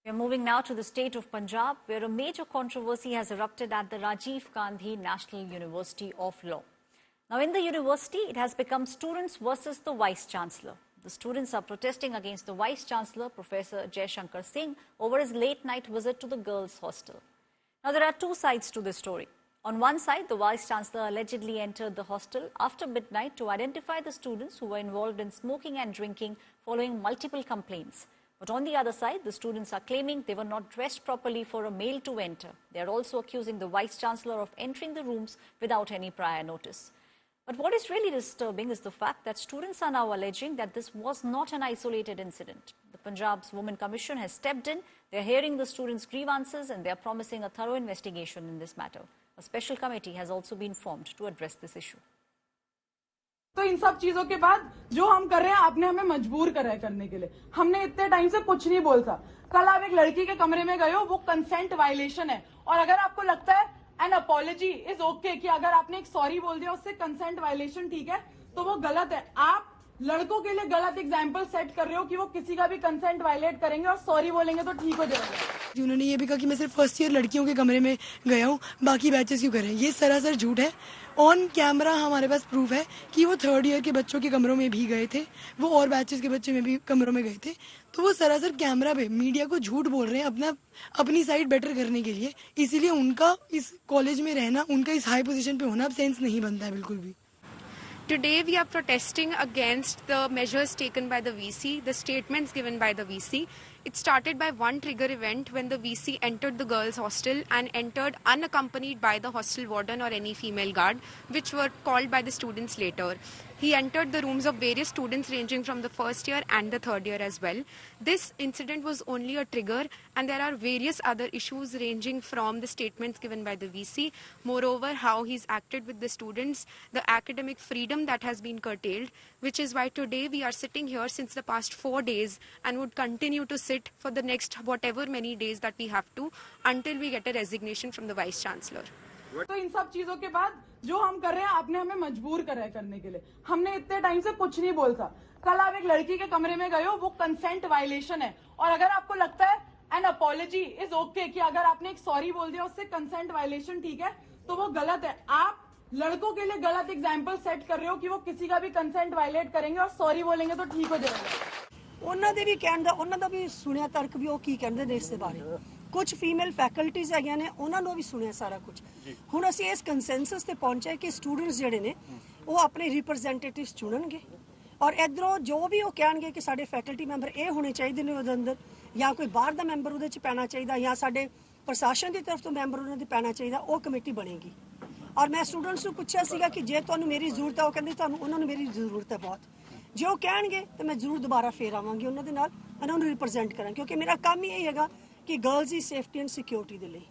We are moving now to the state of Punjab, where a major controversy has erupted at the Rajiv Gandhi National University of Law. Now, in the university, it has become students versus the Vice-Chancellor. The students are protesting against the Vice-Chancellor, Professor Jai Shankar Singh, over his late-night visit to the girls' hostel. Now, there are two sides to this story. On one side, the Vice-Chancellor allegedly entered the hostel after midnight to identify the students who were involved in smoking and drinking following multiple complaints. But on the other side, the students are claiming they were not dressed properly for a male to enter. They are also accusing the Vice-Chancellor of entering the rooms without any prior notice. But what is really disturbing is the fact that students are now alleging that this was not an isolated incident. The Punjab's Women Commission has stepped in. They are hearing the students' grievances and they are promising a thorough investigation in this matter. A special committee has also been formed to address this issue. तो इन सब चीजों के बाद जो हम कर रहे हैं आपने हमें मजबूर करा है करने के लिए। हमने इतने टाइम से कुछ नहीं बोलता। कल आप एक लड़की के कमरे में गए हो, वो कंसेंट वायलेशन है। और अगर आपको लगता है एन अपॉलॉजी इज ओके कि अगर आपने एक सॉरी बोल दिया उससे कंसेंट वायलेशन ठीक है, तो वो गलत है। आप लड़कों के लिए गलत एग्जाम्पल सेट कर रहे हो कि वो किसी का भी कंसेंट वायलेट करेंगे और सॉरी बोलेंगे तो ठीक हो जाएगा। उन्होंने ये भी कहा कि मैं सिर्फ फर्स्ट ईयर लड़कियों के कमरे में गया हूँ, बाकी बैचेस क्यों करें। ये सरासर झूठ है। ऑन कैमरा हमारे पास प्रूफ है कि वो थर्ड ईयर के बच्चों के कमरों में भी गए थे, वो और बैचेस के बच्चे में भी कमरों में गए थे। तो वो सरासर कैमरा पे मीडिया को झूठ बोल रहे हैं अपनी साइड बेटर करने के लिए। इसीलिए उनका इस कॉलेज में रहना, उनका इस हाई पोजीशन पे होना अब सेंस नहीं बनता है बिल्कुल भी। Today we are protesting against the measures taken by the VC, the statements given by the VC. It started by one trigger event when the VC entered the girls' hostel and entered unaccompanied by the hostel warden or any female guard, which were called by the students later. He entered the rooms of various students ranging from the first year and the third year as well. This incident was only a trigger, and there are various other issues ranging from the statements given by the VC, moreover how he's acted with the students, the academic freedom that has been curtailed, which is why today we are sitting here since the past 4 days and would continue to sit for the next whatever many days that we have to until we get a resignation from the Vice-Chancellor. तो इन सब चीजों के बाद जो हम कर रहे हैं आपने हमें मजबूर करा है करने के लिए। हमने इतने टाइम से कुछ नहीं बोलता। कल आप एक लड़की के कमरे में गए हो, वो कंसेंट वायलेशन है। और अगर आपको लगता है एन अपॉलॉजी इज ओके कि अगर आपने एक सॉरी बोल दिया उससे कंसेंट वायलेशन ठीक है, तो वो गलत है। आप लड़कों के लिए गलत एग्जाम्पल सेट कर रहे हो कि वो किसी का भी कंसेंट वायलेट करेंगे और सॉरी बोलेंगे तो ठीक हो जाएगा। ਉਹਨਾਂ ਦੇ ਵੀ ਕਹਿਣ ਦਾ ਉਹਨਾਂ ਦਾ ਵੀ ਸੁਣਿਆ ਤਰਕ ਵੀ ਉਹ ਕੀ ਕਹਿੰਦੇ ਨੇ ਇਸ ਦੇ ਬਾਰੇ। ਕੁਝ ਫੀਮੇਲ ਫੈਕਲਟੀਜ਼ ਹੈਗੀਆਂ ਨੇ, ਉਹਨਾਂ ਨੂੰ ਵੀ ਸੁਣਿਆ ਸਾਰਾ ਕੁਝ। ਹੁਣ ਅਸੀਂ ਇਸ ਕੰਸੈਂਸਸ ਤੇ ਪਹੁੰਚੇ ਕਿ ਸਟੂਡੈਂਟਸ ਜਿਹੜੇ ਨੇ ਉਹ ਆਪਣੇ ਰਿਪਰੈਜ਼ੈਂਟੇਟਿਵਸ ਚੁਣਨਗੇ ਔਰ ਇਧਰੋਂ ਜੋ ਵੀ ਉਹ ਕਹਿਣਗੇ ਕਿ ਸਾਡੇ ਫੈਕਲਟੀ ਮੈਂਬਰ ਇਹ ਹੋਣੇ ਚਾਹੀਦੇ ਨੇ ਉਹਦੇ ਅੰਦਰ, ਜਾਂ ਕੋਈ ਬਾਹਰ ਦਾ ਮੈਂਬਰ ਉਹਦੇ 'ਚ ਪੈਣਾ ਚਾਹੀਦਾ, ਜਾਂ ਸਾਡੇ ਪ੍ਰਸ਼ਾਸਨ ਦੀ ਤਰਫ ਤੋਂ ਮੈਂਬਰ ਉਹਨਾਂ ਦੇ ਪੈਣਾ ਚਾਹੀਦਾ, ਉਹ ਕਮੇਟੀ ਬਣੇਗੀ। ਔਰ ਮੈਂ ਸਟੂਡੈਂਟਸ ਨੂੰ ਪੁੱਛਿਆ ਸੀਗਾ ਕਿ ਜੇ ਤੁਹਾਨੂੰ ਮੇਰੀ ਜ਼ਰੂਰਤ ਹੈ, ਉਹ ਕਹਿੰਦੇ ਤੁਹਾਨੂੰ ਉਹਨਾਂ ਨੂੰ ਮੇਰੀ ਜ਼ਰੂਰਤ ਹੈ ਬਹੁਤ। ਜੋ ਕਹਿਣਗੇ ਤੇ ਮੈਂ ਜ਼ਰੂਰ ਦੁਬਾਰਾ ਫੇਰ ਆਵਾਂਗੀ ਉਹਨਾਂ ਦੇ ਨਾਲ, ਉਹਨਾਂ ਨੂੰ ਰਿਪਰੈਜ਼ੈਂਟ ਕਰਾਂ, ਕਿਉਂਕਿ ਮੇਰਾ ਕੰਮ ਹੀ ਇਹ ਹੈਗਾ ਕਿ girls the safety and security ਦੇ ਲਈ।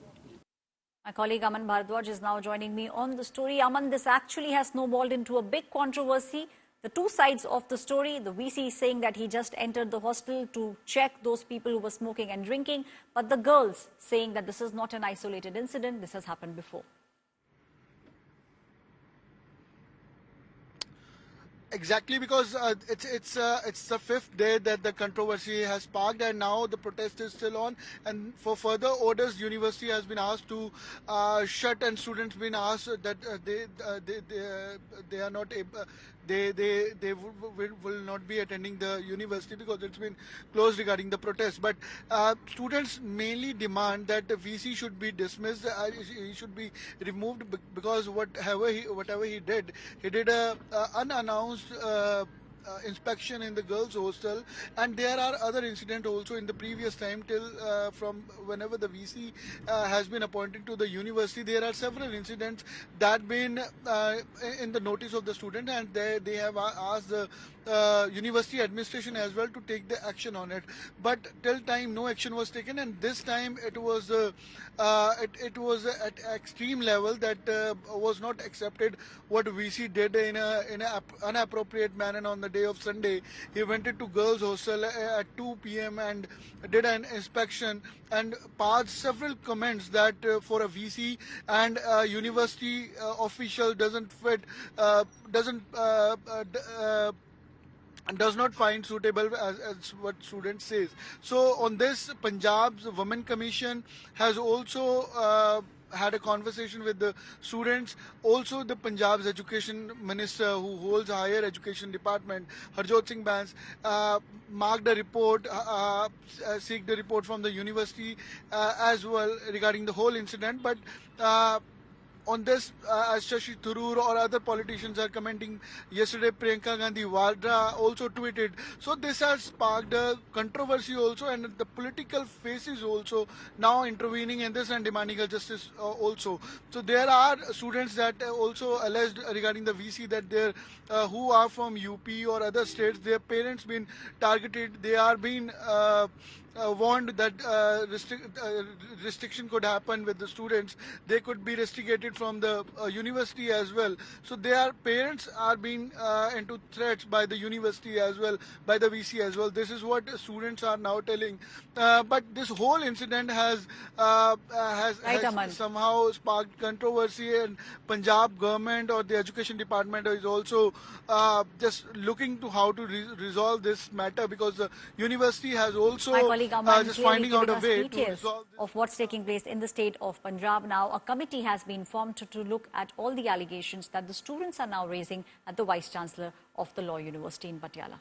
My colleague Aman Bharadwaj is now joining me on the story. Aman, this actually has snowballed into a big controversy. The two sides of the story, the VC is saying that he just entered the hostel to check those people who were smoking and drinking, but the girls saying that this is not an isolated incident, this has happened before. Exactly, because it's the fifth day that the controversy has sparked, and now the protest is still on. And for further orders, university has been asked to shut, and students been asked that they are not able. They will not be attending the university because it's been closed regarding the protest. But students mainly demand that the VC should be dismissed. He should be removed because whatever he did a unannounced inspection in the girls hostel, and there are other incidents also in the previous time till from whenever the VC has been appointed to the university. There are several incidents that been in the notice of the student, and they have asked the university administration as well to take the action on it. But till time no action was taken, and this time it was at extreme level that was not accepted what VC did in a inappropriate manner. On the day of Sunday, he went into girls hostel at 2 p.m. and did an inspection and passed several comments that for a VC and a university official doesn't fit, and does not find suitable as what student says. So on this, Punjab's Women Commission has also had a conversation with the students. Also, the Punjab's Education Minister, who holds higher education department, Harjot Singh Bans, marked a report, seeked a report from the university as well regarding the whole incident. But on this, as Shashi Tharoor or other politicians are commenting, yesterday Priyanka Gandhi Vadra also tweeted. So this has sparked a controversy also, and the political faces also now intervening in this and demanding a justice also. So there are students that also alleged regarding the VC that they who are from UP or other states, their parents been targeted, they are being warned that restriction could happen with the students. They could be restricted from the university as well. So their parents are being into threats by the university as well, by the VC as well. This is what students are now telling. But this whole incident has somehow sparked controversy, and Punjab government or the education department is also just looking to how to resolve this matter, because the university has also My colleague Aman just clearly finding out giving a us way to details resolve this. of what's taking place in the state of Punjab. Now, a committee has been formed to look at all the allegations that the students are now raising at the Vice Chancellor of the Law University in Patiala.